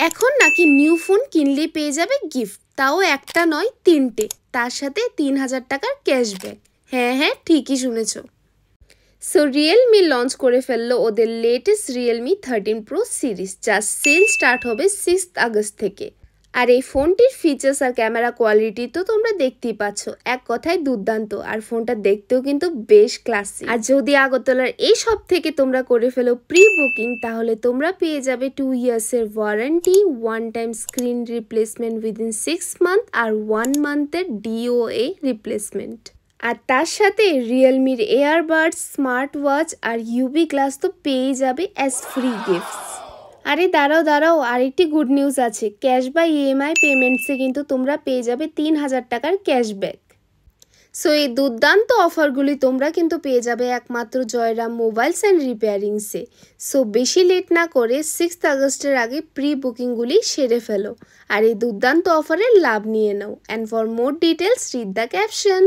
এখন নাকি new phone কিনলেই পেয়ে যাবে গিফট, তাও একটা নয় 3টে, তার সাথে 3000 টাকার ক্যাশব্যাক। হ্যাঁ, ঠিকই শুনেছ। সো রিয়েলমি লঞ্চ করে ফেললো ওদের লেটেস্ট রিয়েলমি 13 প্রো সিরিজ, যার সেল স্টার্ট হবে 6 আগস্ট থেকে। আর এই ফোনটির ফিচার্স আর ক্যামেরা কোয়ালিটি তো তোমরা দেখতেই পাচ্ছ, এক কথায় দুর্দান্ত। আর ফোনটা দেখতেও কিন্তু বেশ ক্লাসি। আর যদি আগরতলার এই সব থেকে তোমরা করে ফেলো প্রি বুকিং, তাহলে তোমরা পেয়ে যাবে 2 ইয়ার্সের warranty, 1 time screen replacement within 6 month আর 1 মান্থের ডিওএ রিপ্লেসমেন্ট। আর তার সাথে রিয়েলমির এয়ারবাডস, স্মার্ট ওয়াচ আর ইউভি গ্লাস তো পেয়ে যাবে অ্যাজ ফ্রি গিফটস। আরে দাঁড়াও, আরেকটি গুড নিউজ আছে। ক্যাশ বা ইএমআই পেমেন্টসে কিন্তু তোমরা পেয়ে যাবে 3000 টাকার ক্যাশব্যাক। সো এই দুর্দান্ত অফারগুলি তোমরা কিন্তু পেয়ে যাবে একমাত্র জয়রাম মোবাইলস অ্যান্ড রিপেয়ারিংসে। সো বেশি লেট না করে 6 আগস্টের আগে প্রি বুকিংগুলি সেরে ফেলো আর এই দুর্দান্ত অফারের লাভ নিয়ে নাও। And for more details read the caption.